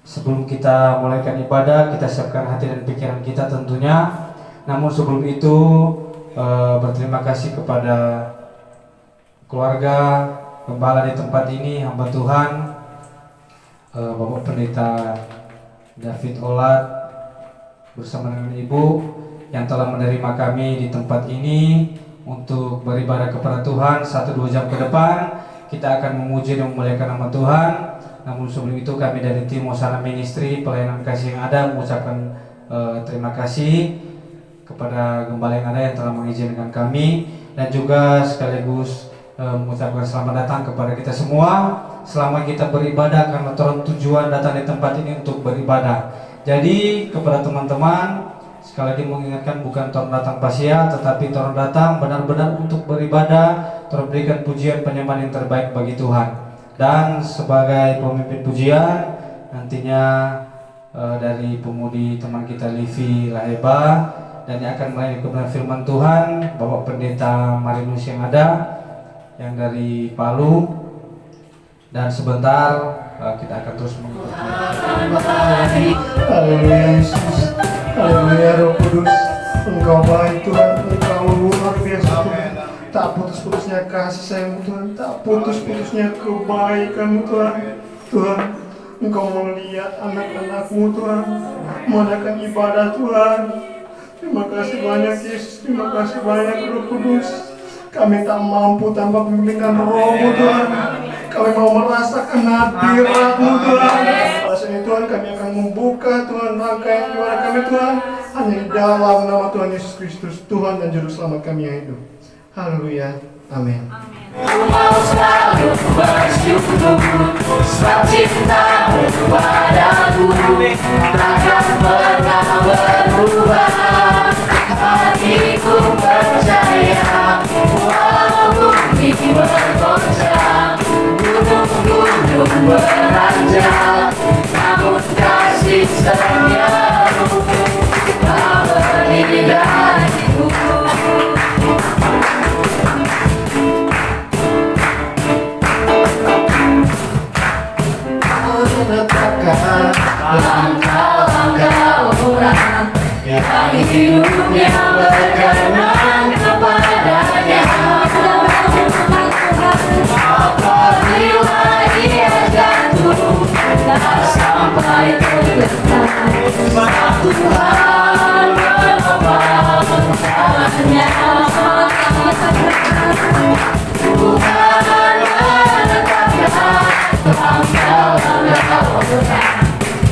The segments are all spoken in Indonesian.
Sebelum kita mulaikan ibadah, kita siapkan hati dan pikiran kita tentunya. Namun sebelum itu, berterima kasih kepada keluarga gembala di tempat ini, hamba Tuhan, Bapak Pendeta David Olat bersama dengan Ibu yang telah menerima kami di tempat ini untuk beribadah kepada Tuhan. 1-2 jam ke depan kita akan memuji dan memuliakan nama Tuhan. Namun sebelum itu kami dari tim Hosana Ministry pelayanan kasih yang ada mengucapkan terima kasih kepada gembala yang ada yang telah mengizinkan kami, dan juga sekaligus mengucapkan selamat datang kepada kita semua. Selama kita beribadah, karena tujuan datang di tempat ini untuk beribadah. Jadi kepada teman-teman sekali lagi mengingatkan, bukan torun datang pasia, tetapi torun datang benar-benar untuk beribadah, terberikan pujian penyembahan yang terbaik bagi Tuhan. Dan sebagai pemimpin pujian nantinya dari pemudi teman kita Livi Laheba, dan yang akan melayani kebenaran firman Tuhan Bapak Pendeta Marinus yang ada yang dari Palu. Dan sebentar kita akan terus mengikuti. Haleluya Yesus, haleluya Roh Kudus, Engkau baik Tuhan, Engkau luar biasa Tuhan. Tak putus-putusnya kasih sayang Tuhan, tak putus-putusnya kebaikan Tuhan. Tuhan, Engkau melihat anak-anak-Mu Tuhan, mengadakan ibadah Tuhan. Terima kasih banyak Yesus, terima kasih banyak Roh Kudus. Kami tak mampu tanpa pimpinan Roh-Mu Tuhan. Kami mau merasakan hadirat-Mu Tuhan. Alasan Tuhan, kami akan membuka Tuhan rangkaian ibadah kami Tuhan hanya di dalam nama Tuhan Yesus Kristus, Tuhan dan Juru Selamat kami yang hidup. Haleluya, amin. Ku mau selalu bersyukur sebab cintamu padaku takkan pernah berubah. Hatiku percaya walaupun bumi bergoncang, gunung-gunung beranjak, namun kasih setiamu tak berdiri dariku. Menetapkan langkah-langkah orang yang hidupnya berkenan kepadanya. Apabila ia jatuh tak sampai tergetar, Tuhan menopang tangannya. Tuhan menetapkan langkah-langkah orang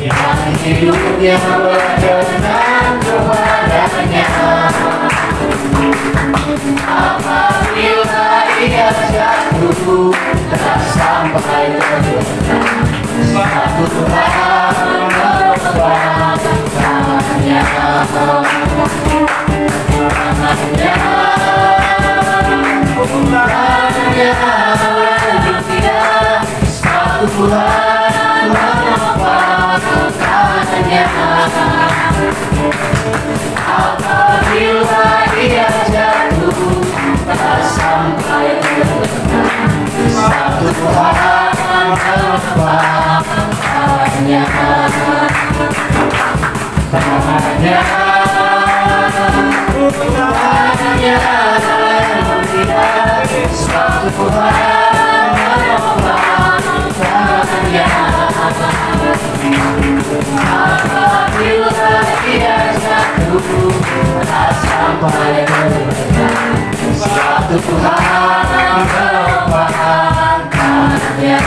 yang hidupnya berkenan kepadanya. Apabila ia jatuh tak sampai tergetar, Tuhan menopang tangannya. Tuhan menopang tangannya. Apabila ia jatuh tak sampai tergetar, Tuhan menopang tangannya. Tangannya, tangannya, Tuhan menopang tangannya. Apabila ia jatuh tak sampai tergetar, Tuhan menopang tangannya.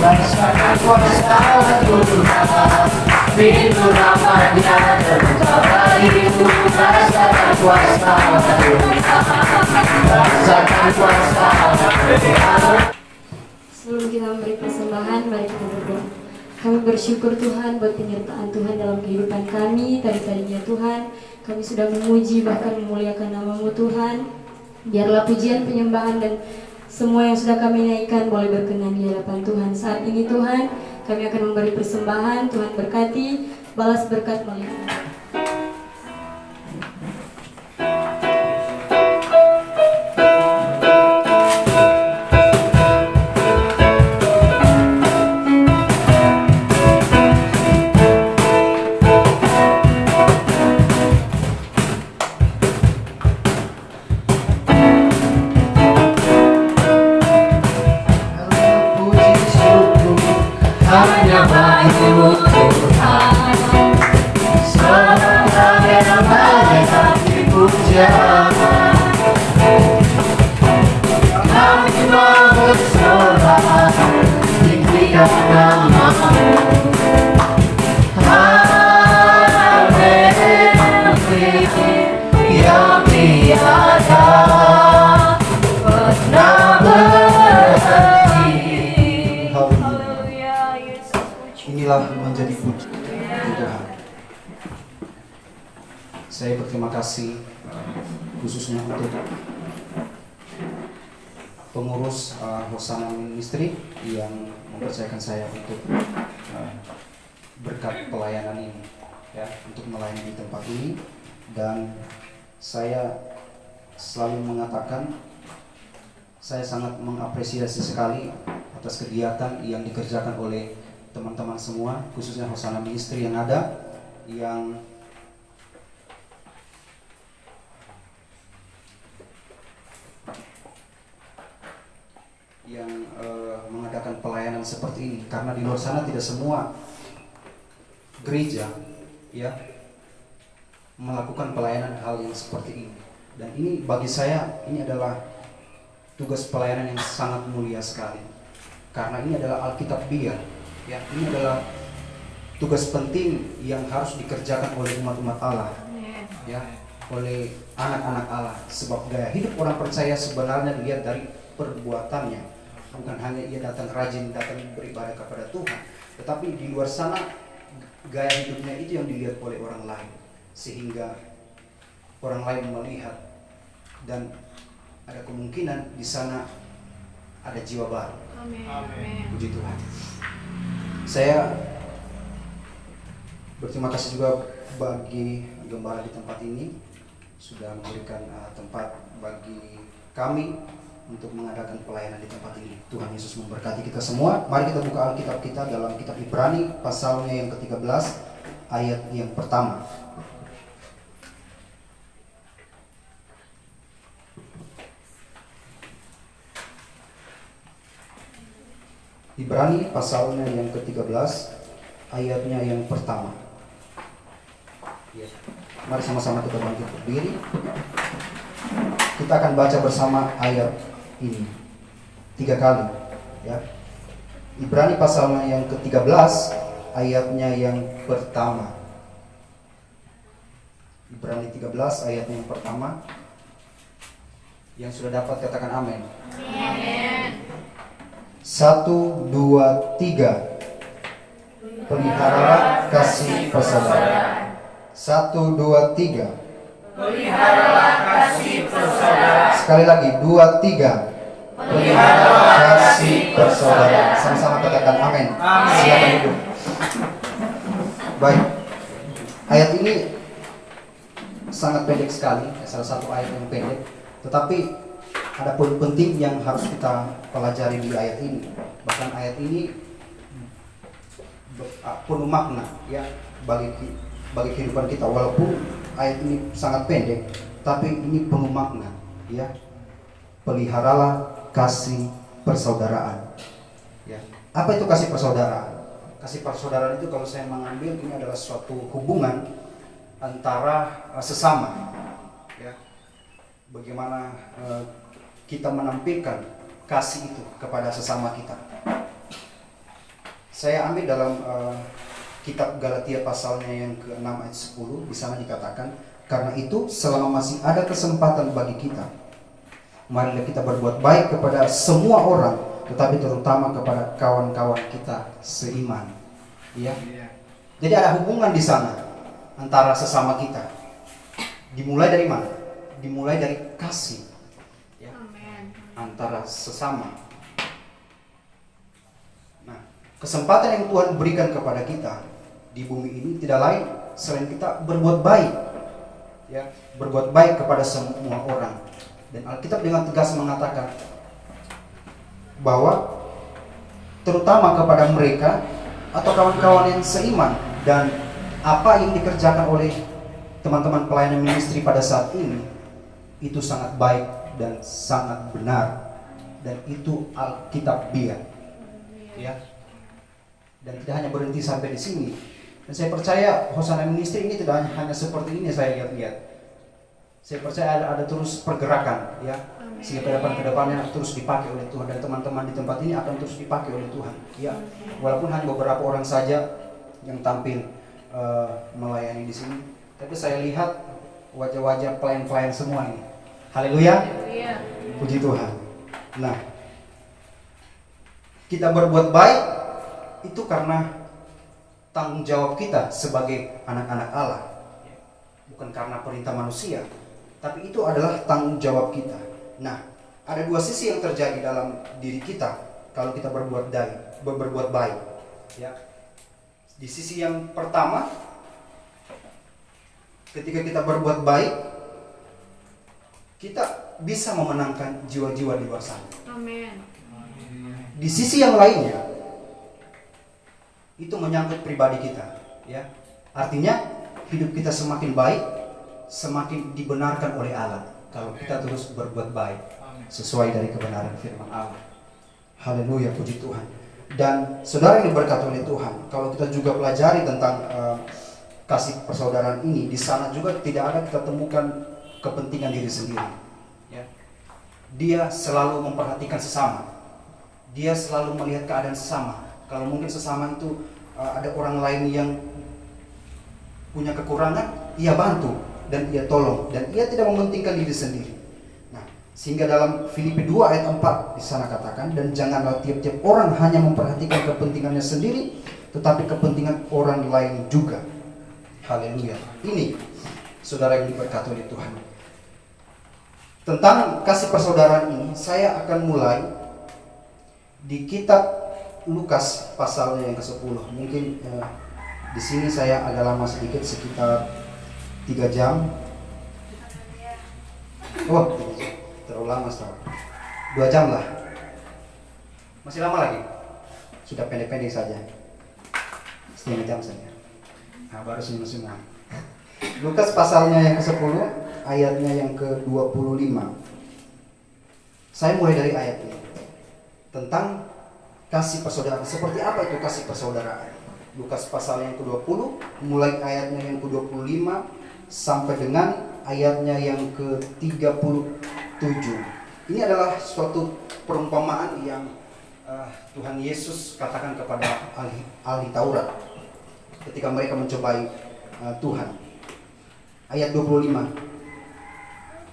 Rasakan kuasa Tuhan, pintu rahmat-Nya terbuka bagimu. Rasakan kuasa Tuhan, rasakan kuasa Tuhan. Sebelum kita memberi persembahan, mari kita berdoa. Kami bersyukur Tuhan buat penyertaan Tuhan dalam kehidupan kami. Tadi-tadinya Tuhan, kami sudah memuji bahkan memuliakan nama-Mu Tuhan. Biarlah pujian, penyembahan dan semua yang sudah kami naikkan boleh berkenan di hadapan Tuhan. Saat ini Tuhan, kami akan memberi persembahan. Tuhan berkati, balas berkat melalui Saya berterima kasih khususnya untuk pengurus Hosana Ministry yang mempercayakan saya untuk berkat pelayanan ini, ya, untuk melayani di tempat ini. Dan saya selalu mengatakan saya sangat mengapresiasi sekali atas kegiatan yang dikerjakan oleh teman-teman semua, khususnya Hosana Ministry yang ada, yang mengadakan pelayanan seperti ini. Karena di luar sana tidak semua gereja, ya, melakukan pelayanan hal yang seperti ini. Dan ini bagi saya, ini adalah tugas pelayanan yang sangat mulia sekali. Karena ini adalah Alkitabiah, ya, ini adalah tugas penting yang harus dikerjakan oleh umat-umat Allah, ya, oleh anak-anak Allah. Sebab gaya hidup orang percaya sebenarnya dilihat dari perbuatannya, bukan hanya ia datang rajin, datang beribadah kepada Tuhan, tetapi di luar sana gaya hidupnya itu yang dilihat oleh orang lain, sehingga orang lain melihat dan ada kemungkinan di sana ada jiwa baru. Amin. Puji Tuhan. Saya berterima kasih juga bagi gembala di tempat ini sudah memberikan tempat bagi kami untuk mengadakan pelayanan di tempat ini. Tuhan Yesus memberkati kita semua. Mari kita buka Alkitab kita dalam kitab Ibrani pasalnya yang ke-13 ayat yang pertama. Ibrani pasalnya yang ke-13 ayatnya yang pertama. Ya. Mari sama-sama kita bangkit berdiri. Kita akan baca bersama ayat ini 3 kali, ya. Ibrani pasalnya yang ke-13 ayatnya yang pertama. Ibrani 13 ayatnya yang pertama. Yang sudah dapat katakan amin. Amin. 1, 2, 3. Peliharalah kasih persaudaraan. 1, 2, 3. Peliharalah kasih persaudaraan. Sekali lagi 2, 3. Peliharalah kasih persaudaraan. Sama-sama katakan amin. Silakan duduk. Baik. Ayat ini sangat pendek sekali, salah satu ayat yang pendek, tetapi ada poin penting yang harus kita pelajari di ayat ini. Bahkan ayat ini penuh makna, ya, bagi kehidupan kita. Walaupun ayat ini sangat pendek, tapi ini penuh makna, ya. Peliharalah kasih persaudaraan, ya. Apa itu kasih persaudaraan? Kasih persaudaraan itu kalau saya mengambil ini adalah suatu hubungan antara sesama, ya. Bagaimana kita menampilkan kasih itu kepada sesama kita. Saya ambil dalam kitab Galatia pasalnya yang ke-6 ayat 10. Di sana dikatakan, karena itu selama masih ada kesempatan bagi kita, marilah kita berbuat baik kepada semua orang, tetapi terutama kepada kawan-kawan kita seiman. Ya. Jadi ada hubungan di sana antara sesama kita. Dimulai dari mana? Dimulai dari kasih, ya, antara sesama. Nah, kesempatan yang Tuhan berikan kepada kita di bumi ini tidak lain selain kita berbuat baik, ya, berbuat baik kepada semua orang. Dan Alkitab dengan tegas mengatakan bahwa terutama kepada mereka atau kawan-kawan yang seiman. Dan apa yang dikerjakan oleh teman-teman pelayanan ministry pada saat ini itu sangat baik dan sangat benar, dan itu Alkitabiah, ya. Dan tidak hanya berhenti sampai di sini. Dan saya percaya Hosana Ministry ini tidak hanya seperti ini. Saya lihat-lihat, saya percaya ada terus pergerakan, ya, sehingga ke depannya terus dipakai oleh Tuhan, dan teman-teman di tempat ini akan terus dipakai oleh Tuhan, ya. Walaupun hanya beberapa orang saja yang tampil melayani di sini, tapi saya lihat wajah-wajah pelayan-pelayan semua ini. Haleluya. Puji Tuhan. Nah, kita berbuat baik itu karena tanggung jawab kita sebagai anak-anak Allah. bukan karena perintah manusia, tapi itu adalah tanggung jawab kita. Nah, ada dua sisi yang terjadi dalam diri kita kalau kita berbuat baik. Ya. Di sisi yang pertama, ketika kita berbuat baik, kita bisa memenangkan jiwa-jiwa di luar sana. Amin. Di sisi yang lainnya, itu menyangkut pribadi kita, ya. Artinya hidup kita semakin baik, semakin dibenarkan oleh Allah kalau kita terus berbuat baik sesuai dari kebenaran firman Allah. Haleluya, puji Tuhan. Dan saudara yang diberkati oleh Tuhan, kalau kita juga pelajari tentang kasih persaudaraan ini, di sana juga tidak ada kita temukan kepentingan diri sendiri. Ya. Dia selalu memperhatikan sesama. Dia selalu melihat keadaan sesama. Kalau mungkin sesama itu ada orang lain yang punya kekurangan, ia bantu dan ia tolong, dan ia tidak mementingkan diri sendiri. Nah, sehingga dalam Filipi 2 ayat 4 di sana katakan, dan janganlah tiap-tiap orang hanya memperhatikan kepentingannya sendiri, tetapi kepentingan orang lain juga. Haleluya. Ini saudara yang diberkati oleh Tuhan. Tentang kasih persaudaraan ini, saya akan mulai di kitab Lukas pasalnya yang ke-10. Mungkin di sini saya agak lama sedikit, sekitar 3 jam. Oh, terlalu lama setahun. 2 jam lah. Masih lama lagi. Sudah pendek-pendek saja. Setengah jam saja. Nah, baru semua. Lukas pasalnya yang ke-10, ayatnya yang ke-25. Saya mulai dari ayat ini. Tentang kasih persaudaraan. Seperti apa itu kasih persaudaraan? Lukas pasal yang ke-20, mulai ayatnya yang ke-25 sampai dengan ayatnya yang ke-37. Ini adalah suatu perumpamaan yang Tuhan Yesus katakan kepada ahli Taurat ketika mereka mencobai Tuhan. Ayat 25.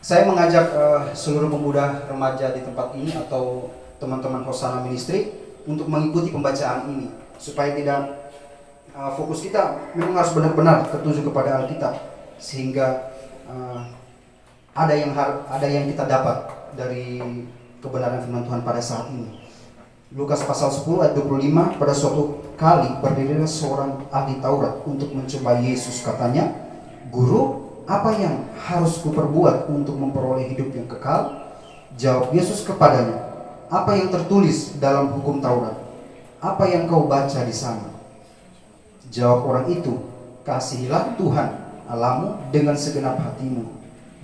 Saya mengajak seluruh pemuda remaja di tempat ini atau teman-teman Hosana Ministry untuk mengikuti pembacaan ini supaya tidak fokus kita memang harus benar-benar tertuju kepada Alkitab, sehingga ada yang kita dapat dari kebenaran firman Tuhan pada saat ini. Lukas pasal 10 ayat 25, pada suatu kali berdirilah seorang ahli Taurat untuk mencoba Yesus. Katanya, "Guru, apa yang harus kuperbuat untuk memperoleh hidup yang kekal?" Jawab Yesus kepadanya, "Apa yang tertulis dalam hukum Taurat? Apa yang kau baca di sana?" Jawab orang itu, "Kasihilah Tuhan Allahmu dengan segenap hatimu,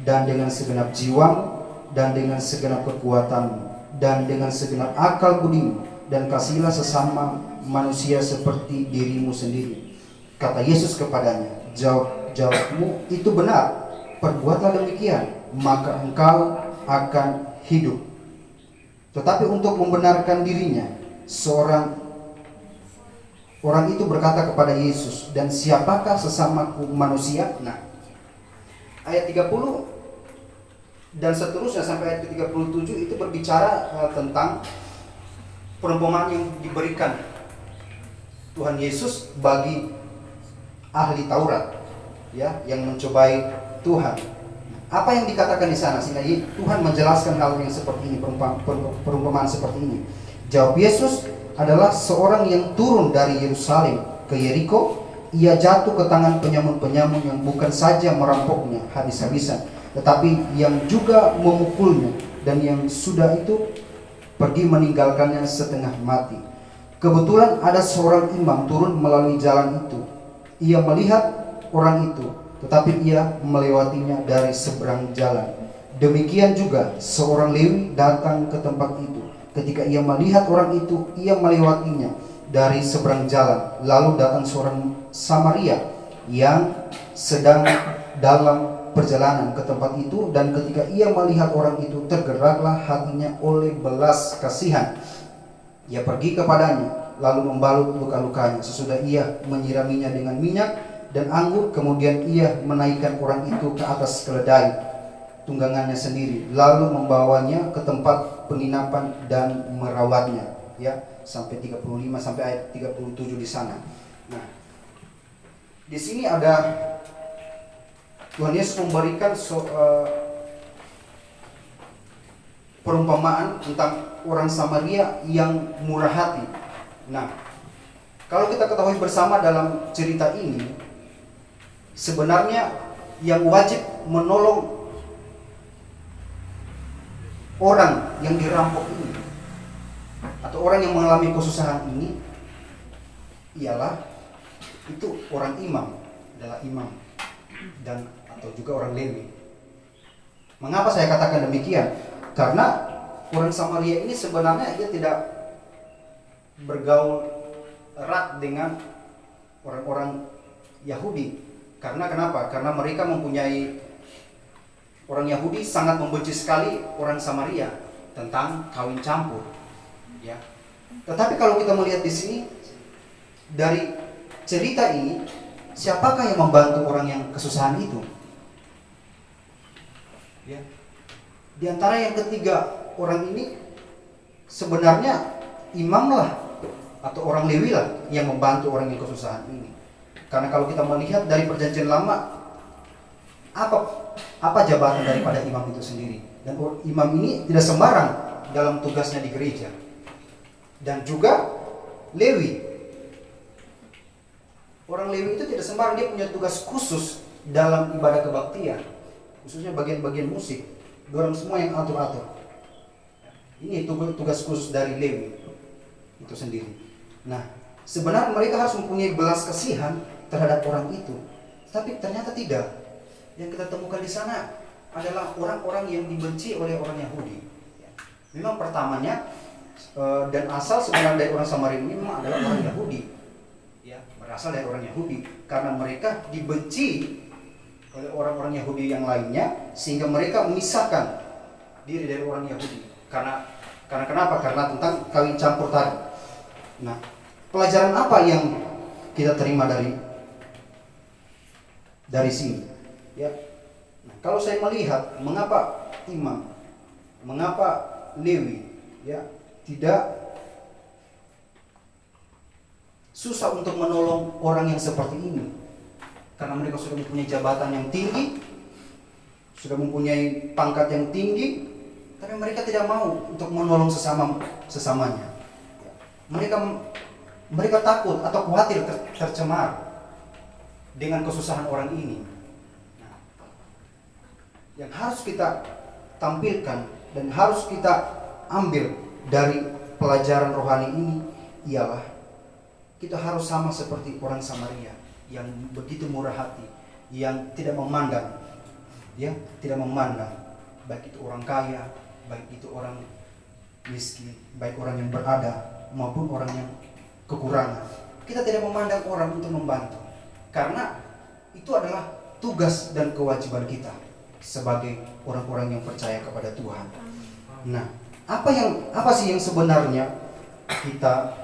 dan dengan segenap jiwamu, dan dengan segenap kekuatanmu, dan dengan segenap akal budimu, dan kasihilah sesama manusia seperti dirimu sendiri." Kata Yesus kepadanya, "Jawabmu itu benar, perbuatlah demikian, maka engkau akan hidup." Tetapi untuk membenarkan dirinya, orang itu berkata kepada Yesus, "Dan siapakah sesamaku manusia?" Nah, ayat 30 dan seterusnya sampai ayat ke-37 itu berbicara tentang perumpamaan yang diberikan Tuhan Yesus bagi ahli Taurat, ya, yang mencobai Tuhan. Apa yang dikatakan di sana sehingga Tuhan menjelaskan hal yang seperti ini, perumpamaan seperti ini. Jawab Yesus, "Adalah seorang yang turun dari Yerusalem ke Yeriko. Ia jatuh ke tangan penyamun-penyamun yang bukan saja merampoknya habis-habisan, tetapi yang juga memukulnya, dan yang sudah itu pergi meninggalkannya setengah mati. Kebetulan ada seorang imam turun melalui jalan itu. Ia melihat orang itu, tetapi ia melewatinya dari seberang jalan. Demikian juga seorang Lewi datang ke tempat itu. Ketika ia melihat orang itu, ia melewatinya dari seberang jalan. Lalu datang seorang Samaria yang sedang dalam perjalanan ke tempat itu, dan ketika ia melihat orang itu, tergeraklah hatinya oleh belas kasihan. Ia pergi kepadanya, lalu membalut luka-lukanya. Sesudah ia menyiraminya dengan minyak dan anggur, kemudian ia menaikkan orang itu ke atas keledai tunggangannya sendiri, lalu membawanya ke tempat penginapan dan merawatnya. Ya, sampai 35 sampai ayat 37 di sana. Nah, di sini ada Tuhan Yesus memberikan perumpamaan tentang orang Samaria yang murah hati. Nah, kalau kita ketahui bersama dalam cerita ini, sebenarnya yang wajib menolong orang yang dirampok ini atau orang yang mengalami kesusahan ini ialah itu orang imam, adalah imam dan atau juga orang Lewi. Mengapa saya katakan demikian? Karena orang Samaria ini sebenarnya dia tidak bergaul erat dengan orang-orang Yahudi. Karena kenapa? Karena mereka mempunyai, orang Yahudi sangat membenci sekali orang Samaria tentang kawin campur, ya. Tetapi kalau kita melihat di sini dari cerita ini, siapakah yang membantu orang yang kesusahan itu? Ya. Di antara yang ketiga orang ini sebenarnya imam lah atau orang Lewi lah yang membantu orang yang kesusahan ini. Karena kalau kita melihat dari perjanjian lama, apa jabatan daripada imam itu sendiri? Dan imam ini tidak sembarang dalam tugasnya di gereja. Dan juga Lewi. Orang Lewi itu tidak sembarang, dia punya tugas khusus dalam ibadah kebaktian, khususnya bagian-bagian musik. Dorang semua yang atur-atur. Ini tugas khusus dari Lewi itu sendiri. Nah, sebenarnya mereka harus mempunyai belas kasihan terhadap orang itu, tapi ternyata tidak. Yang kita temukan di sana adalah orang-orang yang dibenci oleh orang Yahudi. Memang pertamanya dan asal sebenarnya dari orang Samaria ini memang adalah orang Yahudi, ya, berasal dari orang Yahudi, karena mereka dibenci oleh orang-orang Yahudi yang lainnya, sehingga mereka memisahkan diri dari orang Yahudi. Karena kenapa? Karena tentang kawin campur tadi. Nah, pelajaran apa yang kita terima dari sini? Ya, nah, kalau saya melihat mengapa imam, mengapa Lewi, ya, tidak susah untuk menolong orang yang seperti ini, karena mereka sudah mempunyai jabatan yang tinggi, sudah mempunyai pangkat yang tinggi, tapi mereka tidak mau untuk menolong sesamanya. Mereka takut atau khawatir tercemar dengan kesusahan orang ini. Nah, yang harus kita tampilkan dan harus kita ambil dari pelajaran rohani ini ialah kita harus sama seperti orang Samaria yang begitu murah hati, yang tidak memandang, ya, tidak memandang baik itu orang kaya, baik itu orang miskin, baik orang yang berada maupun orang yang kekurangan. Kita tidak memandang orang untuk membantu, karena itu adalah tugas dan kewajiban kita sebagai orang-orang yang percaya kepada Tuhan. Nah, apa sih yang sebenarnya kita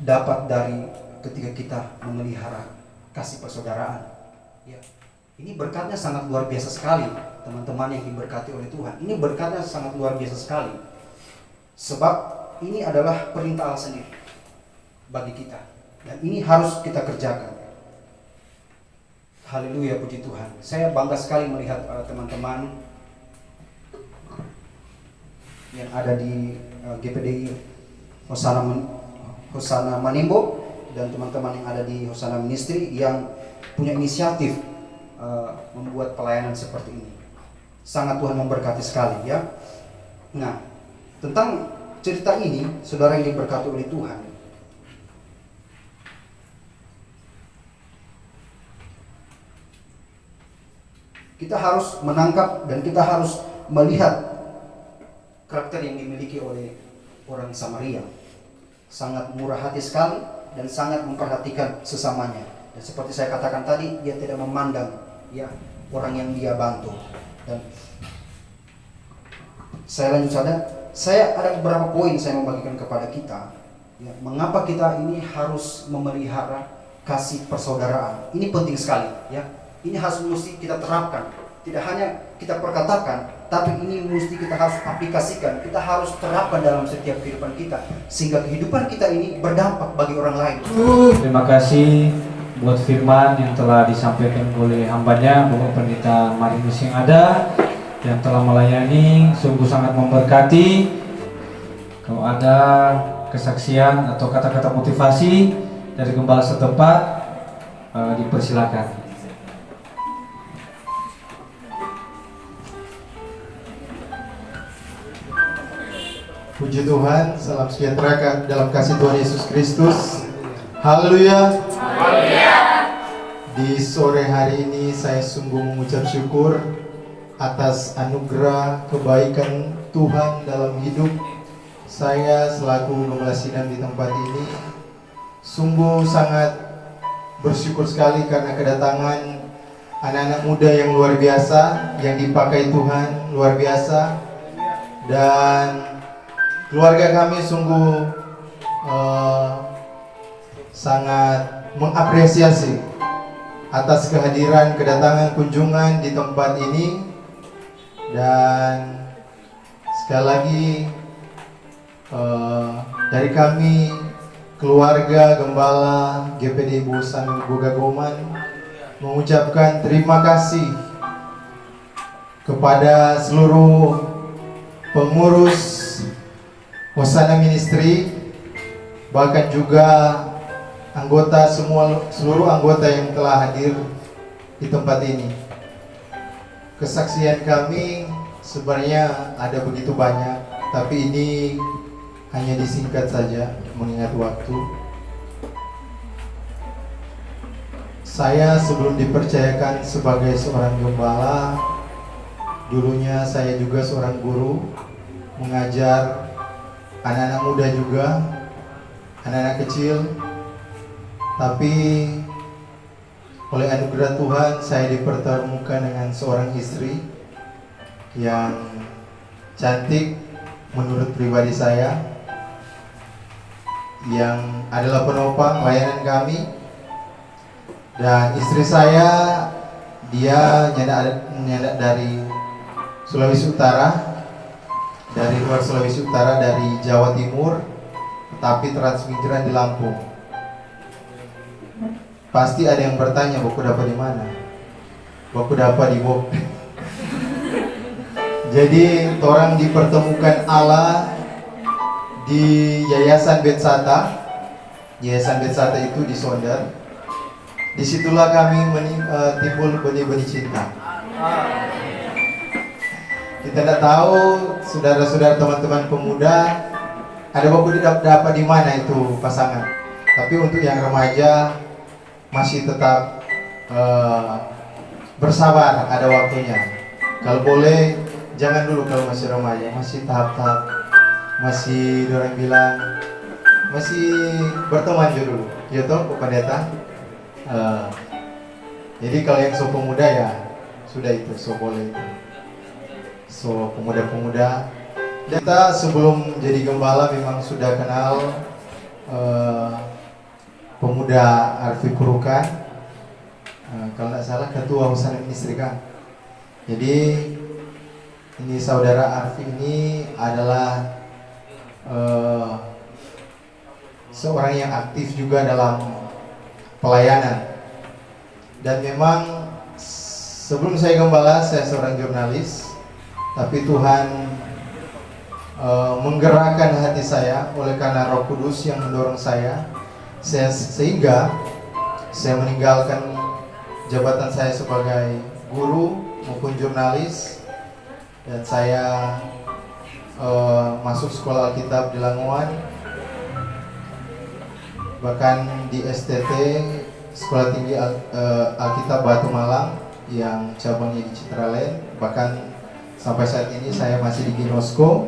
dapat dari ketika kita memelihara kasih persaudaraan? Ya, ini berkatnya sangat luar biasa sekali, teman-teman yang diberkati oleh Tuhan. Ini berkatnya sangat luar biasa sekali, sebab ini adalah perintah Allah sendiri bagi kita, dan ini harus kita kerjakan. Haleluya, puji Tuhan. Saya bangga sekali melihat teman-teman yang ada di GPDI Hosana Manimbo dan teman-teman yang ada di Hosana Ministry yang punya inisiatif membuat pelayanan seperti ini. Sangat Tuhan memberkati sekali, ya. Nah, tentang cerita ini, saudara yang diberkati oleh Tuhan, kita harus menangkap dan kita harus melihat karakter yang dimiliki oleh orang Samaria. Sangat murah hati sekali dan sangat memperhatikan sesamanya. Dan seperti saya katakan tadi, dia tidak memandang, ya, orang yang dia bantu. Dan saya lanjut saja. Saya ada beberapa poin saya membagikan kepada kita, ya, mengapa kita ini harus memelihara kasih persaudaraan. Ini penting sekali, ya. Ini mesti kita terapkan. Tidak hanya kita perkatakan, tapi ini mesti kita harus aplikasikan. Kita harus terapkan dalam setiap kehidupan kita, sehingga kehidupan kita ini berdampak bagi orang lain. Terima kasih buat firman yang telah disampaikan oleh hambanya Bapak Pendeta Marinus yang ada, yang telah melayani, sungguh sangat memberkati. Kalau ada kesaksian atau kata-kata motivasi dari gembala setempat, dipersilakan. Puji Tuhan, salam sejahtera dalam kasih Tuhan Yesus Kristus. Haleluya. Di sore hari ini saya sungguh mengucap syukur atas anugerah kebaikan Tuhan dalam hidup saya selaku gembala sidang di tempat ini. Sungguh sangat bersyukur sekali karena kedatangan anak-anak muda yang luar biasa, yang dipakai Tuhan luar biasa. Dan keluarga kami sungguh sangat mengapresiasi atas kehadiran kedatangan kunjungan di tempat ini. Dan sekali lagi dari kami keluarga Gembala GPD Busan Gogagoman mengucapkan terima kasih kepada seluruh pengurus Hosana Ministry, bahkan juga anggota seluruh anggota yang telah hadir di tempat ini. Kesaksian kami sebenarnya ada begitu banyak, tapi ini hanya disingkat saja mengingat waktu. Saya sebelum dipercayakan sebagai seorang gembala, dulunya saya juga seorang guru, mengajar anak-anak muda juga, anak-anak kecil. Tapi oleh anugerah Tuhan saya dipertemukan dengan seorang istri yang cantik menurut pribadi saya, yang adalah penopang layanan kami. Dan istri saya, dia nyandak dari Sulawesi Utara, dari luar Sulawesi Utara, dari Jawa Timur, tapi transmigran di Lampung. Pasti ada yang bertanya, Baku dapat di mana? Baku dapat di Bok. Jadi orang dipertemukan Allah di Yayasan Betsata. Yayasan Betsata itu di Sondar. Disitulah kami timbul benih-benih cinta. Kita tidak tahu, saudara-saudara, teman-teman pemuda, ada Baku dapat di mana itu pasangan. Tapi untuk yang remaja masih tetap bersabar, ada waktunya. Kalau boleh jangan dulu kalau masih remaja, masih tahap-tahap, masih orang bilang masih berteman dulu, ya toh Pak Pendeta. Jadi kalau yang so pemuda ya sudah itu, so boleh itu. So pemuda-pemuda, kita sebelum jadi gembala memang sudah kenal pemuda Arfi Kurukan, kalau tidak salah ketua Hosana Ministry kan. Jadi ini saudara Arfi ini adalah seorang yang aktif juga dalam pelayanan. Dan memang sebelum saya gembala, saya seorang jurnalis, tapi Tuhan menggerakkan hati saya oleh karena Roh Kudus yang mendorong saya sehingga saya meninggalkan jabatan saya sebagai guru maupun jurnalis, dan saya masuk sekolah Alkitab di Langoan, bahkan di STT Sekolah Tinggi Alkitab Batu Malang yang cabangnya di Citralen, bahkan sampai saat ini saya masih di Ginosko.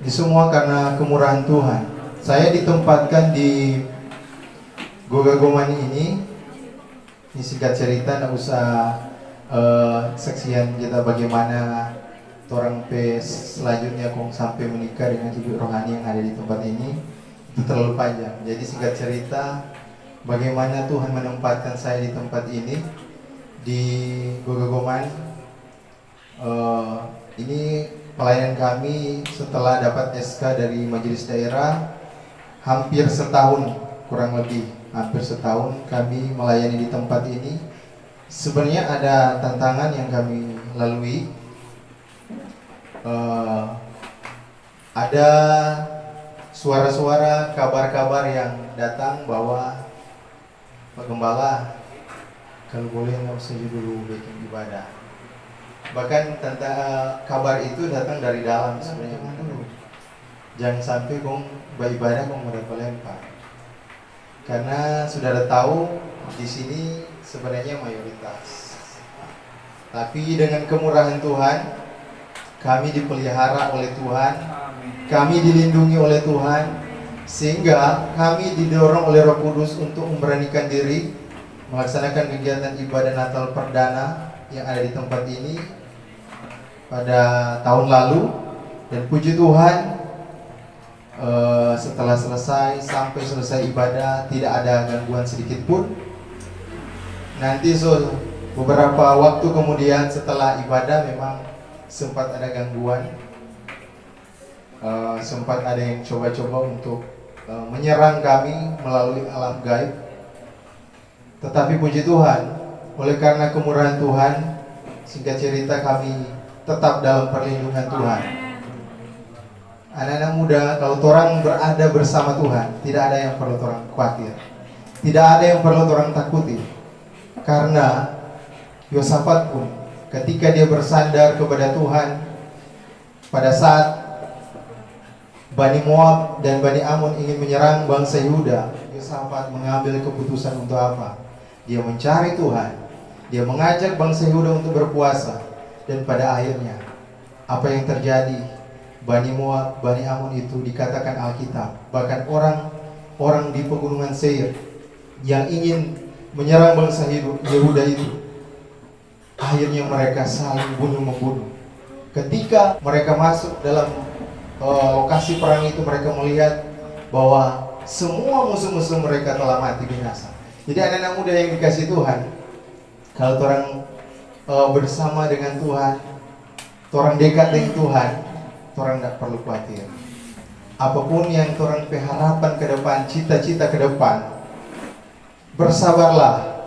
Ini semua karena kemurahan Tuhan. Saya ditempatkan di Gogagoman ini singkat cerita, tidak usah saksian kita bagaimana orang selanjutnya kong sampai menikah dengan ibu rohani yang ada di tempat ini. Itu terlalu panjang. Jadi singkat cerita, bagaimana Tuhan menempatkan saya di tempat ini di Gogagoman. Ini pelayanan kami setelah dapat SK dari majelis daerah hampir setahun kurang lebih hampir setahun kami melayani di tempat ini. Sebenarnya ada tantangan yang kami lalui. Ada suara-suara, kabar-kabar yang datang bahwa Pak Gembala, kalau boleh nggak usah dulu bikin ibadah. Bahkan kabar itu datang dari dalam sebenarnya. Jangan sampai kong beribadah kong melempar. Karena sudah ada tahu di sini sebenarnya mayoritas. Tapi dengan kemurahan Tuhan, kami dipelihara oleh Tuhan, kami dilindungi oleh Tuhan, sehingga kami didorong oleh Roh Kudus untuk memberanikan diri melaksanakan kegiatan ibadah Natal perdana yang ada di tempat ini pada tahun lalu. Dan puji Tuhan, setelah sampai selesai ibadah tidak ada gangguan sedikit pun. Nanti beberapa waktu kemudian setelah ibadah memang sempat ada gangguan, sempat ada yang coba-coba untuk menyerang kami melalui alam gaib. Tetapi puji Tuhan, oleh karena kemurahan Tuhan, singkat cerita kami tetap dalam perlindungan Tuhan. Anak-anak muda, kalau orang berada bersama Tuhan, tidak ada yang perlu orang khawatir, tidak ada yang perlu orang takuti. Karena Yosafat pun ketika dia bersandar kepada Tuhan pada saat Bani Moab dan Bani Amun ingin menyerang bangsa Yehuda, Yosafat mengambil keputusan untuk apa? Dia mencari Tuhan, dia mengajak bangsa Yehuda untuk berpuasa. Dan pada akhirnya apa yang terjadi? Bani Moab, Bani Amun itu dikatakan Alkitab, bahkan orang di pegunungan Seir yang ingin menyerang bangsa Yehuda itu, akhirnya mereka saling bunuh-membunuh. Ketika mereka masuk dalam lokasi perang itu, mereka melihat bahwa semua musuh-musuh mereka telah mati binasa. Jadi anak-anak muda yang dikasih Tuhan, kalau orang bersama dengan Tuhan, orang dekat dengan Tuhan, orang tidak perlu khawatir. Apapun yang orang harapan ke depan, cita-cita ke depan, bersabarlah.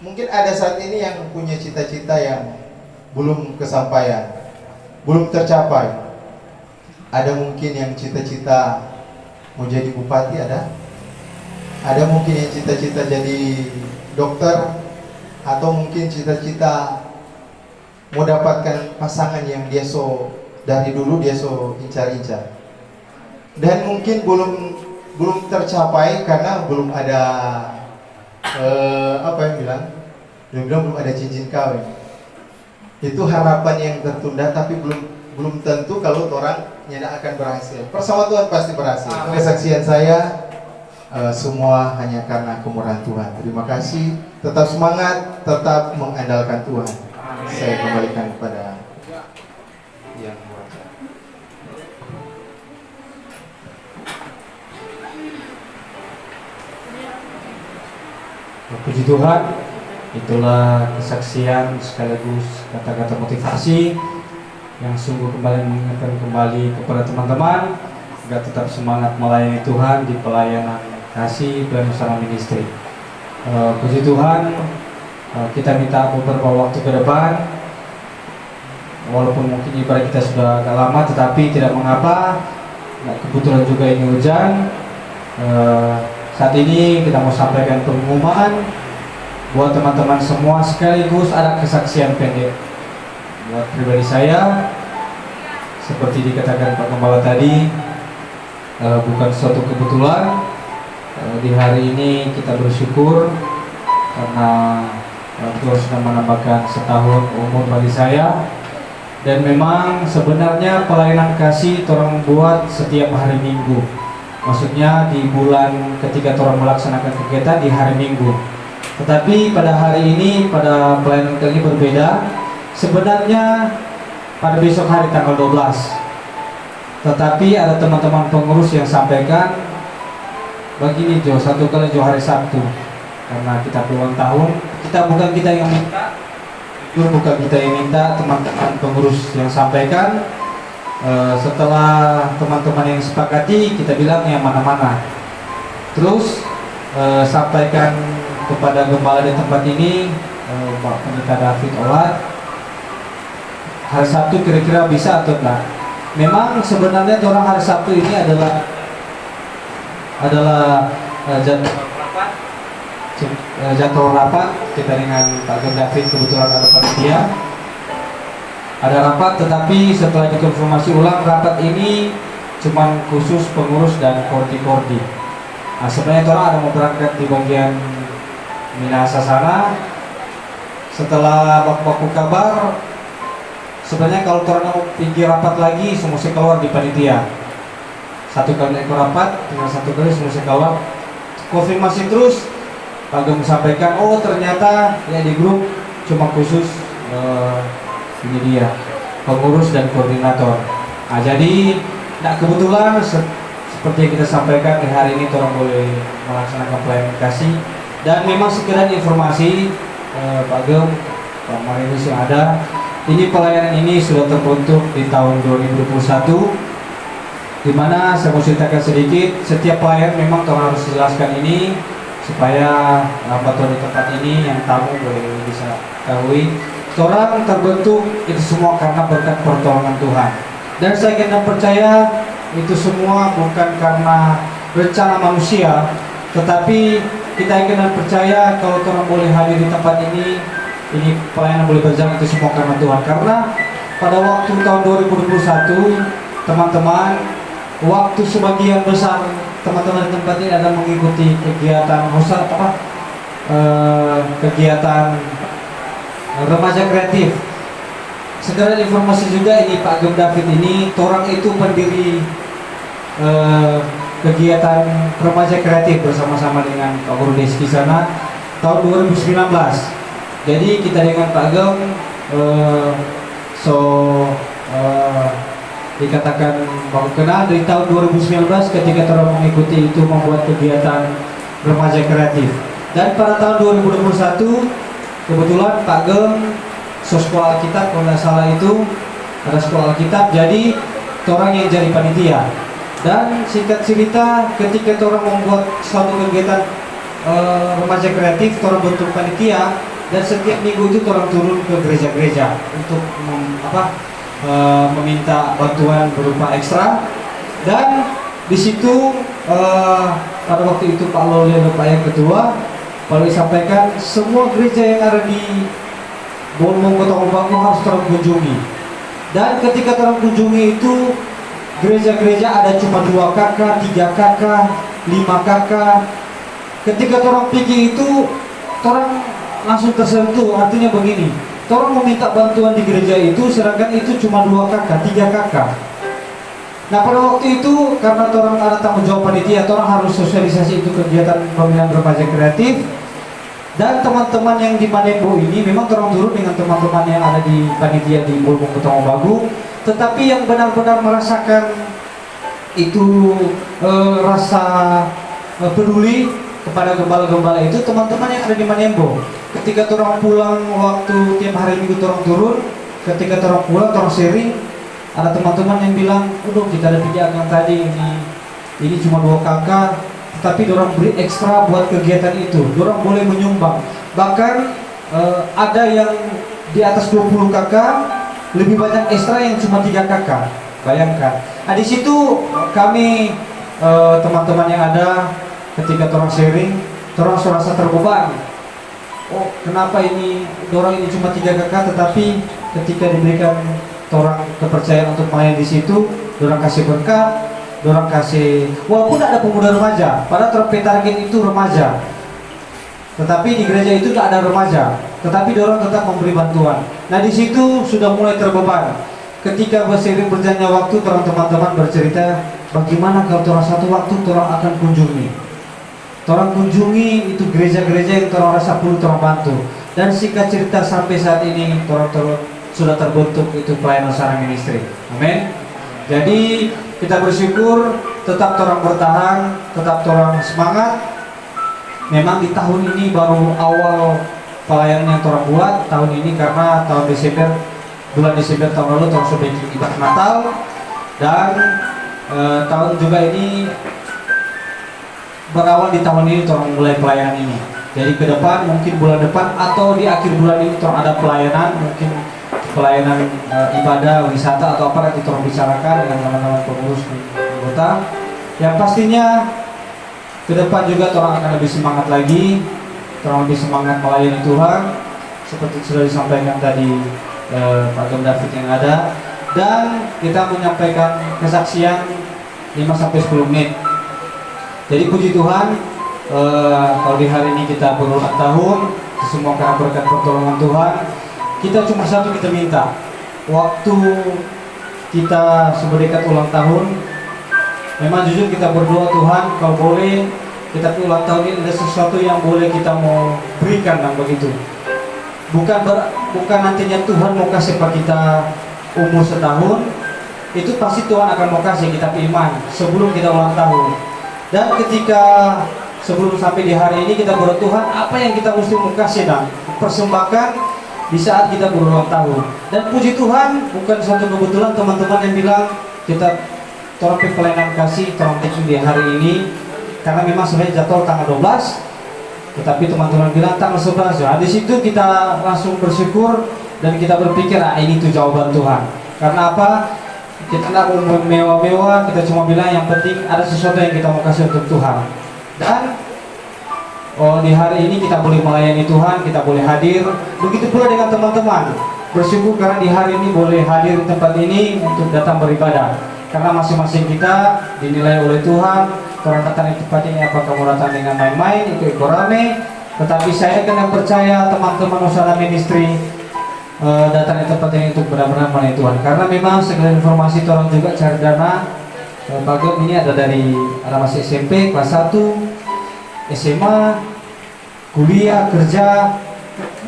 Mungkin ada saat ini yang punya cita-cita yang belum kesampaian, belum tercapai. Ada mungkin yang cita-cita mau jadi bupati, ada mungkin yang cita-cita jadi dokter, atau mungkin cita-cita mau dapatkan pasangan yang dia dari dulu dia incar-incar. Dan mungkin belum tercapai karena belum ada belum ada cincin kawin. Itu harapan yang tertunda, tapi belum tentu kalau orang tidak akan berhasil. Bersama Tuhan pasti berhasil. Kesaksian saya semua hanya karena kemurahan Tuhan. Terima kasih. Tetap semangat, tetap mengandalkan Tuhan. Saya kembalikan kepada yang wajar. Puji Tuhan, itulah kesaksian sekaligus kata-kata motivasi yang sungguh kembali mengingatkan kembali kepada teman-teman agar tetap semangat melayani Tuhan di pelayanan kasih dan usaha ministry. Puji Tuhan, kita minta beberapa waktu ke depan, walaupun mungkin ibadah kita sudah agak lama, tetapi tidak mengapa. Kebetulan juga ini hujan. Saat ini kita mau sampaikan pengumuman buat teman-teman semua, sekaligus ada kesaksian pendek buat pribadi saya. Seperti dikatakan Pak Gembala tadi, bukan suatu kebetulan. Di hari ini kita bersyukur karena Tuhan sudah menambahkan setahun umur bagi saya. Dan memang sebenarnya pelayanan kasih orang buat setiap hari Minggu. Maksudnya di bulan ketika orang melaksanakan kegiatan di hari Minggu. Tetapi pada hari ini, pada pelayanan kali ini berbeda. Sebenarnya pada besok hari tanggal 12. Tetapi ada teman-teman pengurus yang sampaikan begini, satu kali hari Sabtu. Karena kita berulang tahun, bukan kita yang minta, bukan kita yang minta, teman-teman pengurus yang sampaikan. Setelah teman-teman yang sepakati, kita bilang yang mana-mana. Terus sampaikan kepada gembala di tempat ini, Pak Pendeta David Olat, hari Sabtu kira-kira bisa atau enggak? Memang sebenarnya orang hari Sabtu ini adalah jadwal rapat kita dengan Pak Gem David, kebetulan ada panitia, ada rapat, tetapi setelah dikonfirmasi ulang rapat ini cuman khusus pengurus dan kordi-kordi. Nah, sebenarnya orang ada mau berangkat di bagian Minahasa sana. Setelah baku kabar, sebenarnya kalau orang mau pergi rapat lagi, semua keluar di panitia. Satu kali ekor rapat, tinggal satu kali semua keluar. Konfirmasi terus, Pak Gem sampaikan, oh ternyata ya di grup cuma khusus ini dia pengurus dan koordinator. Nah, jadi tidak kebetulan seperti yang kita sampaikan di hari ini orang boleh melaksanakan pelayanan kasih. Dan memang sekedar informasi Pak Gem, Pak Marinus yang ada, ini pelayanan ini sudah terbentuk di tahun 2021, di mana saya mau ceritakan sedikit. Setiap pelayan memang Tuhan harus jelaskan ini supaya rapat di tempat ini yang tamu boleh bisa ketahui. Orang terbentuk itu semua karena berkat pertolongan Tuhan. Dan saya ingin percaya itu semua bukan karena rencana manusia, tetapi kita ingin dan percaya kalau orang boleh hadir di tempat ini pelayanan boleh berjalan itu semua karena Tuhan. Karena pada waktu tahun 2021 teman-teman, waktu sebagian besar teman-teman di tempat ini adalah mengikuti kegiatan kegiatan remaja kreatif. Sekedar informasi juga, ini Pak Gem David ini orang itu pendiri kegiatan remaja kreatif bersama-sama dengan Pak Guru Deski sana tahun 2019. Jadi kita dengan Pak Gem dikatakan baru kenal dari tahun 2019 ketika telah mengikuti itu membuat kegiatan remaja kreatif. Dan pada tahun 2021 kebetulan Pak Gem sekolah Alkitab, kalau tidak salah itu ada sekolah Alkitab, jadi orang yang jadi panitia. Dan singkat cerita, ketika orang membuat suatu kegiatan remaja kreatif, orang bentuk panitia, dan setiap minggu itu orang turun ke gereja-gereja untuk meminta bantuan berupa ekstra. Dan di situ pada waktu itu Pak Loli, Pak yang ketua, Pak Loli sampaikan semua gereja yang ada di Bolmong Kota Obagu harus terus kunjungi. Dan ketika terus kunjungi itu gereja-gereja ada cuma 2 kakak, 3 kakak, 5 kakak. Ketika orang pergi itu orang langsung tersentuh. Artinya begini, orang meminta bantuan di gereja itu sedangkan itu cuma 2 kakak, 3 kakak. Nah pada waktu itu karena orang ada tanggung jawab panitia, orang harus sosialisasi itu kegiatan pembinaan remaja kreatif. Dan teman-teman yang di Manembo ini memang orang turun dengan teman-teman yang ada di panitia di Bolmong Kota Obagu, tetapi yang benar-benar merasakan itu rasa peduli kepada gembala-gembala itu teman-teman yang ada di Manembo. Ketika orang pulang waktu tiap hari minggu orang turun, ketika orang pulang orang sharing, ada teman-teman yang bilang, udah kita ada pijakan tadi ini cuma 2 kakak, tapi dorang beri ekstra buat kegiatan itu. Dorang boleh menyumbang. Bahkan ada yang di atas 20 kakak, lebih banyak ekstra yang cuma 3 kakak. Bayangkan. Nah di situ kami teman-teman yang ada ketika dorang sharing, dorang merasa terbeban. Oh kenapa ini dorang ini cuma 3 kakak, tetapi ketika diberikan dorang kepercayaan untuk main di situ, dorang kasih berkat. Dorang kasih, walaupun ada pemuda remaja, pada target itu remaja, tetapi di gereja itu tidak ada remaja, tetapi dorang tetap memberi bantuan. Nah di situ sudah mulai terbeban. Ketika seiring berjalannya waktu, teman-teman bercerita, bagaimana kalau orang satu waktu orang akan kunjungi. Orang kunjungi itu gereja-gereja yang orang rasa perlu orang bantu. Dan singkat cerita sampai saat ini orang sudah terbentuk itu pelayanan sarana ministry. Amin. Jadi kita bersyukur tetap orang bertahan, tetap orang semangat. Memang di tahun ini baru awal pelayanan yang orang buat tahun ini, karena tahun bulan Desember tahun lalu orang sudah ibadah Natal, dan tahun juga ini berawal di tahun ini orang mulai pelayanan ini. Jadi ke depan mungkin bulan depan atau di akhir bulan ini orang ada pelayanan, mungkin pelayanan ibadah, wisata atau apa nanti orang bicarakan dengan teman-teman pengurus anggota. Yang pastinya ke depan juga orang akan lebih semangat lagi, orang lebih semangat melayani Tuhan seperti sudah disampaikan tadi Pak Gem David yang ada. Dan kita menyampaikan kesaksian 5-10 menit. Jadi puji Tuhan, kalau di hari ini kita berulang tahun, semua karena berkat pertolongan Tuhan. Kita cuma satu kita minta, waktu kita seberdekat ulang tahun, memang jujur kita berdoa Tuhan, kalau boleh kita ulang tahun ini ada sesuatu yang boleh kita mau berikan dan begitu. Bukan nantinya Tuhan mau kasih pada kita umur setahun, itu pasti Tuhan akan mau kasih kita iman sebelum kita ulang tahun. Dan ketika sebelum sampai di hari ini kita berdoa Tuhan, apa yang kita mesti mau kasih dan persembahkan di saat kita berulang tahun. Dan puji Tuhan, bukan suatu kebetulan teman-teman yang bilang kita terapi pelayanan kasih terapi di hari ini, karena memang sebenarnya jadwal tanggal 12, tetapi teman-teman bilang tanggal 11. Nah, di situ kita langsung bersyukur dan kita berpikir, ini tuh jawaban Tuhan. Karena apa? Kita tidak mau mewah-mewah, kita cuma bilang yang penting ada sesuatu yang kita mau kasih untuk Tuhan. Dan di hari ini kita boleh melayani Tuhan, kita boleh hadir. Begitu pula dengan teman-teman, bersyukur karena di hari ini boleh hadir di tempat ini untuk datang beribadah. Karena masing-masing kita dinilai oleh Tuhan. Orang datang di tempat ini, apa kamu datang dengan main-main, ikut rame. Tetapi saya kena percaya teman-teman usaha ministry datang di tempat ini untuk benar-benar melayani Tuhan. Karena memang segala informasi orang juga cari dana. Bagum ini ada masih SMP, kelas 1, SMA, kuliah, kerja,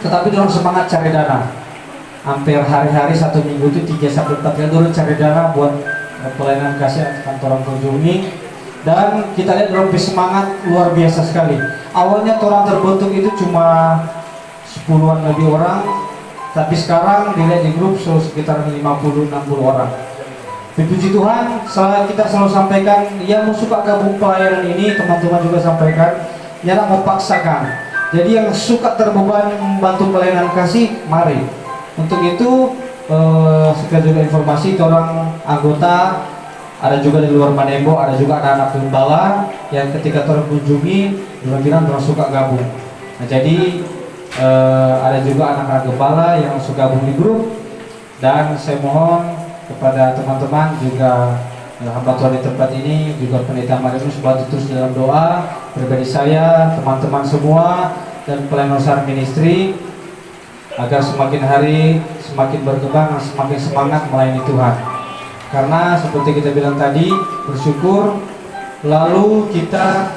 tetapi orang semangat cari dana. Hampir hari-hari 1 minggu itu 3-4 kali dulu cari dana buat pelayanan kasih kantor kunjungi. Dan kita lihat orang semangat luar biasa sekali. Awalnya orang terbentuk itu cuma 10-an lebih orang, tapi sekarang dilihat di grup sekitar 50-60 orang. Puji Tuhan, kita selalu sampaikan yang suka gabung pelayanan ini, teman-teman juga sampaikan, jangan mau paksakan. Jadi yang suka terbeban membantu pelayanan kasih, mari. Untuk itu sekian juga informasi orang anggota, ada juga di luar Manembo, ada juga anak-anak gembala yang ketika orang kunjungi bilang orang suka gabung. Nah, jadi ada juga anak-anak gembala yang suka gabung di grup. Dan saya mohon kepada teman-teman juga hamba Tuhan di tempat ini, juga pendeta Marius bantu terus dalam doa pribadi saya, teman-teman semua dan pelayanan usaha ministry agar semakin hari semakin berkembang, semakin semangat melayani Tuhan. Karena seperti kita bilang tadi, bersyukur. Lalu kita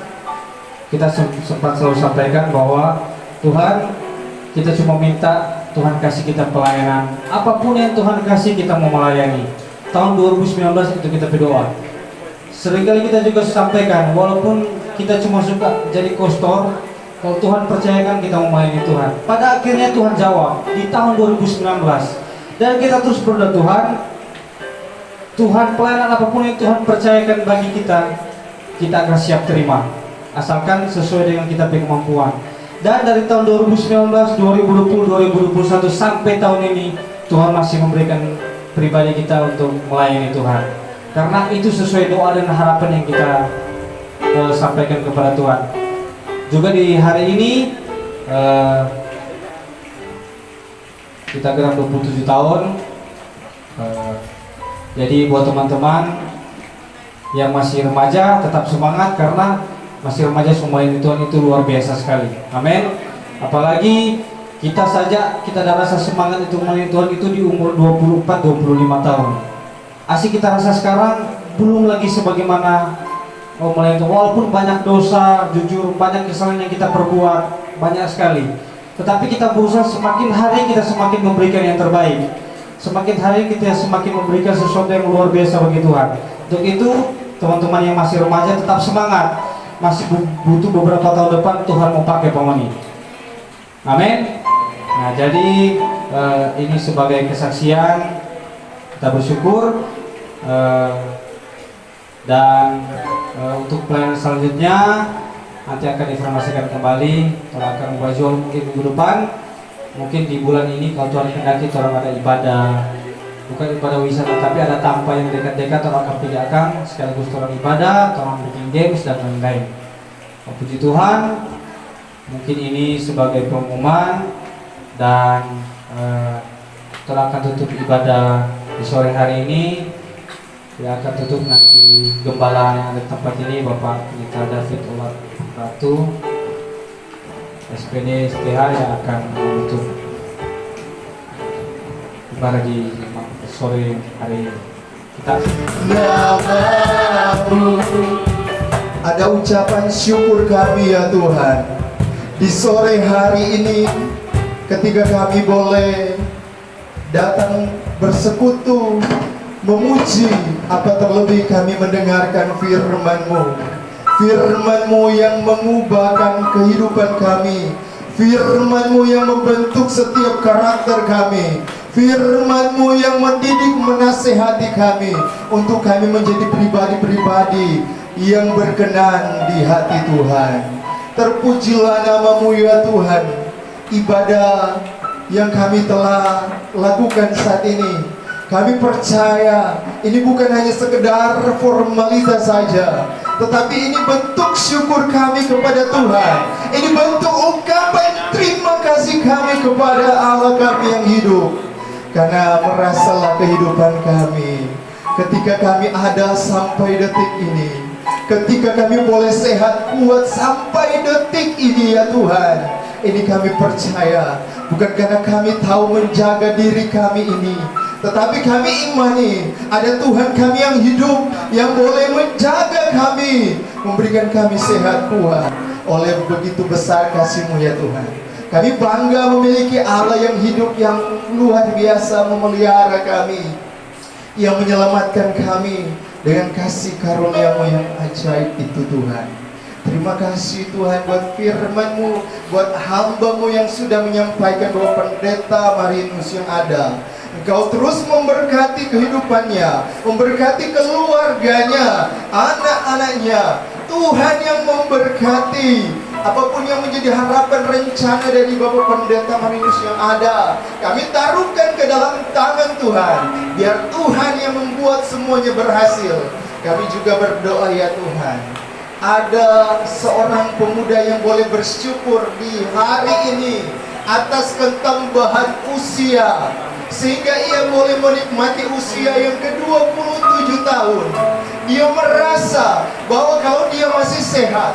sempat selalu sampaikan bahwa Tuhan, kita cuma minta Tuhan kasih kita pelayanan. Apapun yang Tuhan kasih kita mau melayani. Tahun 2019 itu kita berdoa. Seringkali kita juga sampaikan, walaupun kita cuma suka jadi kostor, kalau Tuhan percayakan kita mau melayani Tuhan. Pada akhirnya Tuhan jawab di tahun 2019. Dan kita terus berdoa Tuhan pelayanan apapun yang Tuhan percayakan bagi kita akan siap terima. Asalkan sesuai dengan kita punya kemampuan. Dan dari tahun 2019, 2020, 2021 sampai tahun ini Tuhan masih memberikan pribadi kita untuk melayani Tuhan. Karena itu sesuai doa dan harapan yang kita sampaikan kepada Tuhan. Juga di hari ini kita genap 27 tahun. Jadi buat teman-teman yang masih remaja tetap semangat, karena masih remaja melayani Tuhan itu luar biasa sekali. Amin. Apalagi kita ada rasa semangat itu melayani Tuhan itu di umur 24-25 tahun. Asik kita rasa sekarang belum lagi sebagaimana melayani Tuhan. Walaupun banyak dosa, jujur banyak kesalahan yang kita perbuat, banyak sekali. Tetapi kita berusaha semakin hari kita semakin memberikan yang terbaik. Semakin hari kita semakin memberikan sesuatu yang luar biasa bagi Tuhan. Untuk itu teman-teman yang masih remaja tetap semangat. Masih butuh beberapa tahun depan Tuhan mau pakai pemoni. Amin. Nah, jadi ini sebagai kesaksian kita bersyukur. Dan untuk pelayanan selanjutnya nanti akan diinformasikan kembali. Kalau akan membuat jual mungkin minggu depan, mungkin di bulan ini kalau Tuhan kehendaki orang ada ibadah, bukan ibadah wisata tapi ada tanpa yang dekat-dekat orang akan pindahkan sekaligus orang ibadah, orang bikin games dan lain-lain. Puji Tuhan, mungkin ini sebagai pengumuman dan kita akan tutup ibadah di sore hari ini. Ya, akan tutup nanti gembala yang ada di tempat ini, Bapak Pendeta David Umat Ratu SPD STH yang akan menutup ibadah di sore hari ini. Kita ada ucapan syukur kami ya Tuhan di sore hari ini ketika kami boleh datang bersekutu memuji, apa terlebih kami mendengarkan firman-Mu, firman-Mu yang mengubahkan kehidupan kami, firman-Mu yang membentuk setiap karakter kami, firman-Mu yang mendidik menasehati kami untuk kami menjadi pribadi-pribadi yang berkenan di hati Tuhan. Terpujilah nama-Mu ya Tuhan. Ibadah yang kami telah lakukan saat ini, kami percaya ini bukan hanya sekedar formalitas saja, tetapi ini bentuk syukur kami kepada Tuhan. Ini bentuk ungkapan terima kasih kami kepada Allah kami yang hidup. Karena merasalah kehidupan kami ketika kami ada sampai detik ini, ketika kami boleh sehat kuat sampai detik ini ya Tuhan. Ini kami percaya bukan karena kami tahu menjaga diri kami ini, tetapi kami imani ada Tuhan kami yang hidup, yang boleh menjaga kami, memberikan kami sehat kuat. Oleh begitu besar kasih-Mu ya Tuhan, kami bangga memiliki Allah yang hidup, yang luar biasa memelihara kami, yang menyelamatkan kami dengan kasih karunia-Mu yang ajaib itu Tuhan. Terima kasih Tuhan buat firman-Mu, buat hamba-Mu yang sudah menyampaikan bahwa Pendeta Marinus yang ada, Engkau terus memberkati kehidupannya, memberkati keluarganya, anak-anaknya. Tuhan yang memberkati apapun yang menjadi harapan rencana dari Bapak Pendeta Marinus yang ada, kami taruhkan ke dalam tangan Tuhan, biar Tuhan yang membuat semuanya berhasil. Kami juga berdoa ya Tuhan, ada seorang pemuda yang boleh bersyukur di hari ini atas ketambahan usia, sehingga ia boleh menikmati usia yang ke-27 tahun. Dia merasa bahwa kalau dia masih sehat,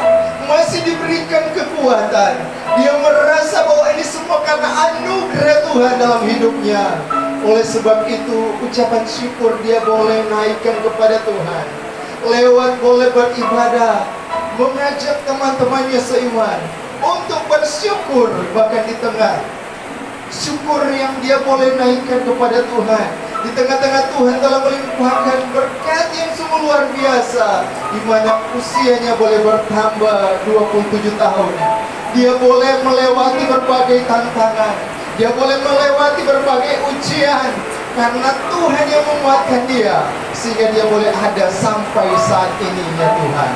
masih diberikan kekuatan, dia merasa bahwa ini semua karena anugerah Tuhan dalam hidupnya. Oleh sebab itu, ucapan syukur dia boleh naikkan kepada Tuhan lewat boleh beribadah, mengajak teman-temannya seiman untuk bersyukur. Bahkan di tengah syukur yang dia boleh naikkan kepada Tuhan, di tengah-tengah Tuhan telah melimpahkan berkat yang sungguh luar biasa, di mana usianya boleh bertambah 27 tahun. Dia boleh melewati berbagai tantangan, dia boleh melewati berbagai ujian, karena Tuhan yang menguatkan dia, sehingga dia boleh ada sampai saat ini ya Tuhan.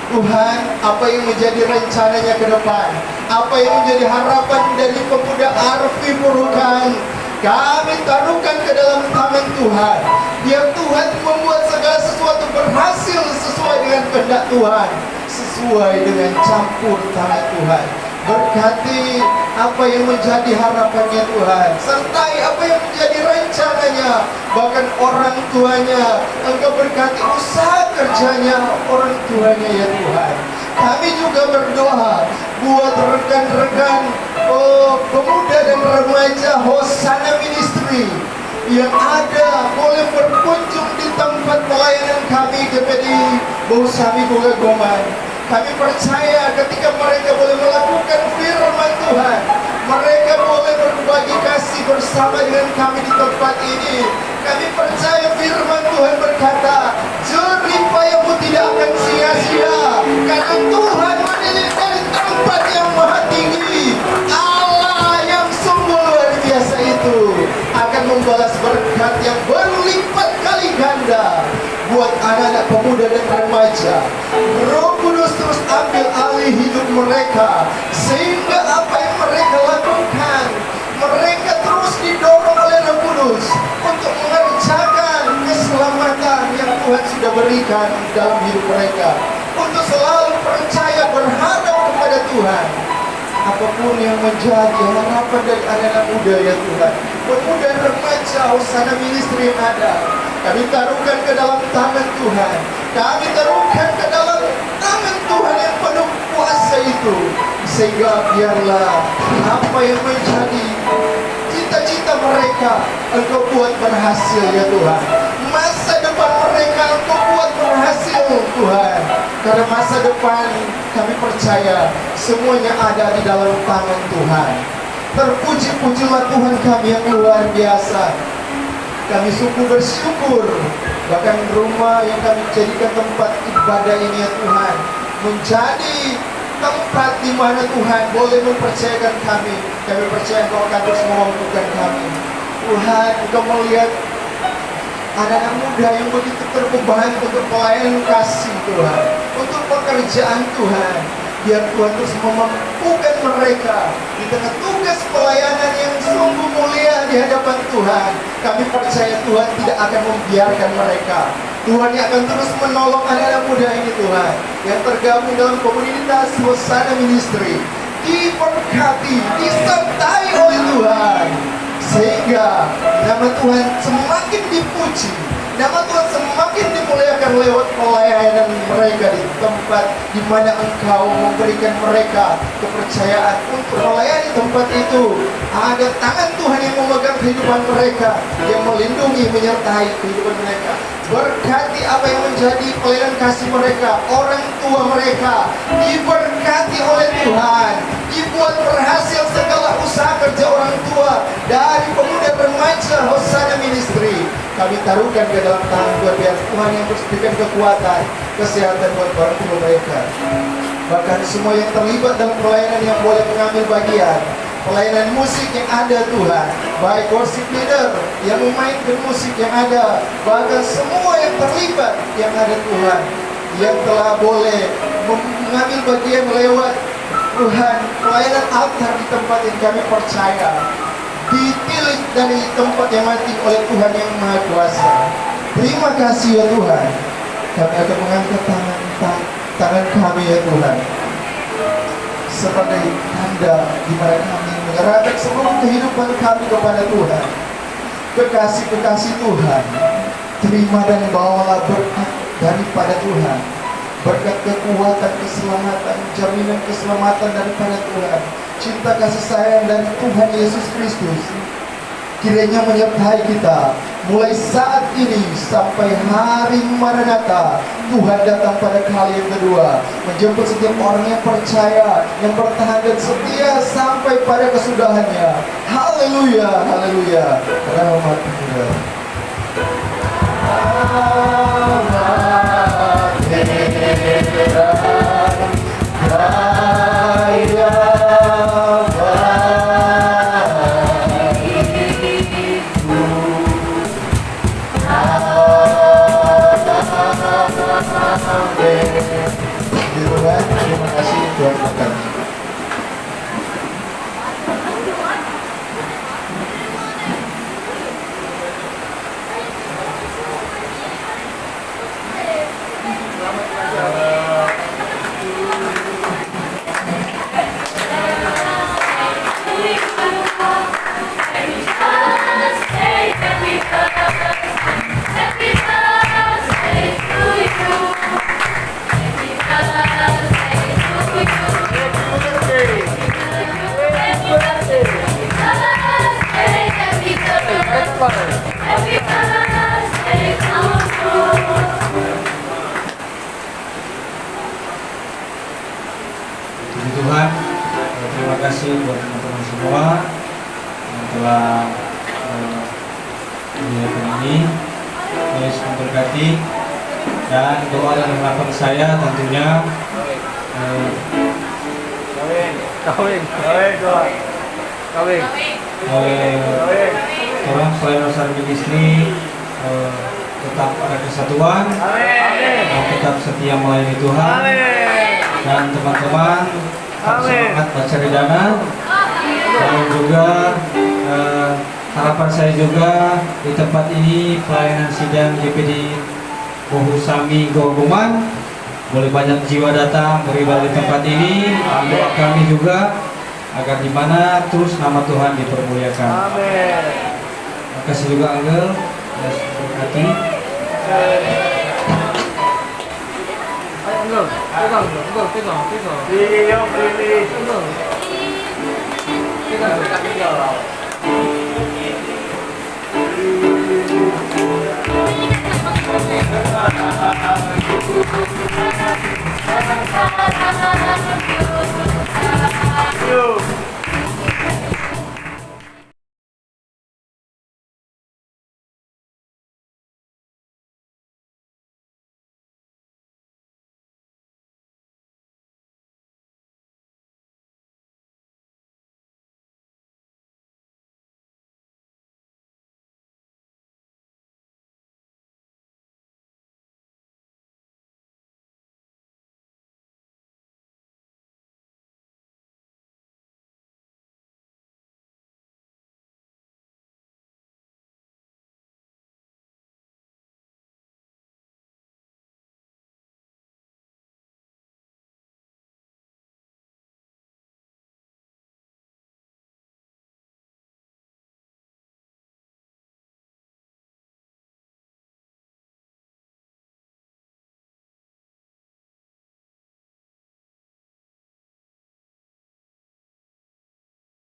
Tuhan, apa yang menjadi rencananya ke depan, apa yang menjadi harapan dari pemuda Arfi Purukan, kami taruhkan ke dalam tangan Tuhan. Biar Tuhan membuat segala sesuatu berhasil sesuai dengan kehendak Tuhan, sesuai dengan campur tangan Tuhan. Berkati apa yang menjadi harapannya Tuhan, sertai apa yang menjadi rencananya, bahkan orang tuanya. Engkau berkati usaha kerjanya, orang tuanya ya Tuhan. Kami juga berdoa buat rekan-rekan pemuda dan remaja Hosana Ministry yang ada boleh berkunjung di tempat pelayanan kami GPD Bosami Gogagoman. Kami percaya ketika mereka boleh melakukan firman Tuhan, mereka boleh berbagi kasih bersama dengan kami di tempat ini. Kami percaya firman Tuhan berkata, jerih payahmu tidak akan sia-sia, karena Tuhan mendidik dari tempat yang maha tinggi. Allah yang sungguh luar biasa itu akan membalas berkat yang berlipat kali ganda buat anak-anak pemuda dan remaja. Roh Kudus terus ambil alih hidup mereka, sehingga apa yang mereka lakukan, mereka terus didorong oleh Roh Kudus untuk mengerjakan keselamatan yang Tuhan sudah berikan dalam hidup mereka, untuk selalu percaya, berharap kepada Tuhan. Apapun yang menjadi harapan dari anak-anak muda ya Tuhan, pemuda remaja Hosana Ministry yang ada, kami taruhkan ke dalam tangan Tuhan. Kami taruhkan ke dalam tangan Tuhan yang penuh kuasa itu, sehingga biarlah apa yang menjadi cita-cita mereka Engkau buat berhasil ya Tuhan. Masa depan mereka Engkau buat berhasil Tuhan. Karena masa depan kami percaya semuanya ada di dalam tangan Tuhan. Terpuji-pujilah Tuhan kami yang luar biasa. Kami sungguh bersyukur, bahkan rumah yang kami jadikan tempat ibadah ini ya Tuhan, menjadi tempat di mana Tuhan boleh mempercayakan kami. Kami percaya Engkau akan terus memampukan kami. Tuhan, Engkau melihat anak-anak muda yang begitu terbebani untuk pelayanan kasih Tuhan, untuk pekerjaan Tuhan. Biar Tuhan terus memampukan mereka di tengah tugas pelayanan yang sungguh mulia di hadapan Tuhan. Kami percaya Tuhan tidak akan membiarkan mereka. Tuhan yang akan terus menolong anak-anak muda ini Tuhan, yang tergabung dalam komunitas Hosana Ministry, diberkati, disertai oleh Tuhan, sehingga nama Tuhan semakin dipuji, nama Tuhan semakin dimuliakan lewat pelayanan mereka di tempat di mana Engkau memberikan mereka kepercayaan untuk melayani tempat itu. Ada tangan Tuhan yang memegang kehidupan mereka, yang melindungi, menyertai kehidupan mereka. Berkati apa yang menjadi pelayanan kasih mereka, orang tua mereka diberkati oleh Tuhan, dibuat berhasil segala usaha kerja orang tua dari pemuda remaja Hosana Ministry. Kami taruhkan ke dalam tangan Tuhan, biar Tuhan yang terus berikan kekuatan, kesehatan buat orang tua mereka. Bahkan semua yang terlibat dalam pelayanan yang boleh mengambil bagian, pelayanan musik yang ada Tuhan, baik worship leader yang memainkan musik yang ada, bahkan semua yang terlibat yang ada Tuhan, yang telah boleh mengambil bagian lewat Tuhan pelayanan altar di tempat yang kami percaya, dipilih dari tempat yang mati oleh Tuhan yang Maha Kuasa. Terima kasih ya Tuhan. Kami akan mengangkat tangan kami ya Tuhan, sebagai tanda di mana kami menyerahkan seluruh kehidupan kami kepada Tuhan. Kekasih-kekasih Tuhan, terima dan bawalah berkat daripada Tuhan, berkat kekuatan, keselamatan, jaminan keselamatan daripada Tuhan, cinta kasih sayang dari Tuhan Yesus Kristus kiranya menyertai kita mulai saat ini sampai hari Maranatha. Tuhan datang pada kali yang kedua, menjemput setiap orang yang percaya, yang bertahan dan setia sampai pada kesudahannya. Haleluya, haleluya. Rahmat Tuhan. Terima kasih Tuhan berkati. Puji Tuhan, terima kasih buat teman-teman semua yang telah menyiapkan ini. Yesus memberkati, dan doa dan harapan saya tentunya orang selain Hosana Ministry tetap ada kesatuan, tetap setia melayani Tuhan, dan teman-teman semangat baca ridana. Dan juga harapan saya juga di tempat ini pelayanan sidang GPD Bohusami Gogoman boleh banyak jiwa datang beribadah di tempat ini. Doa kami juga agar di mana terus nama Tuhan dipermuliakan. Amin. Terima kasih juga Angel, ya berkati. Iya, pilih. Yo.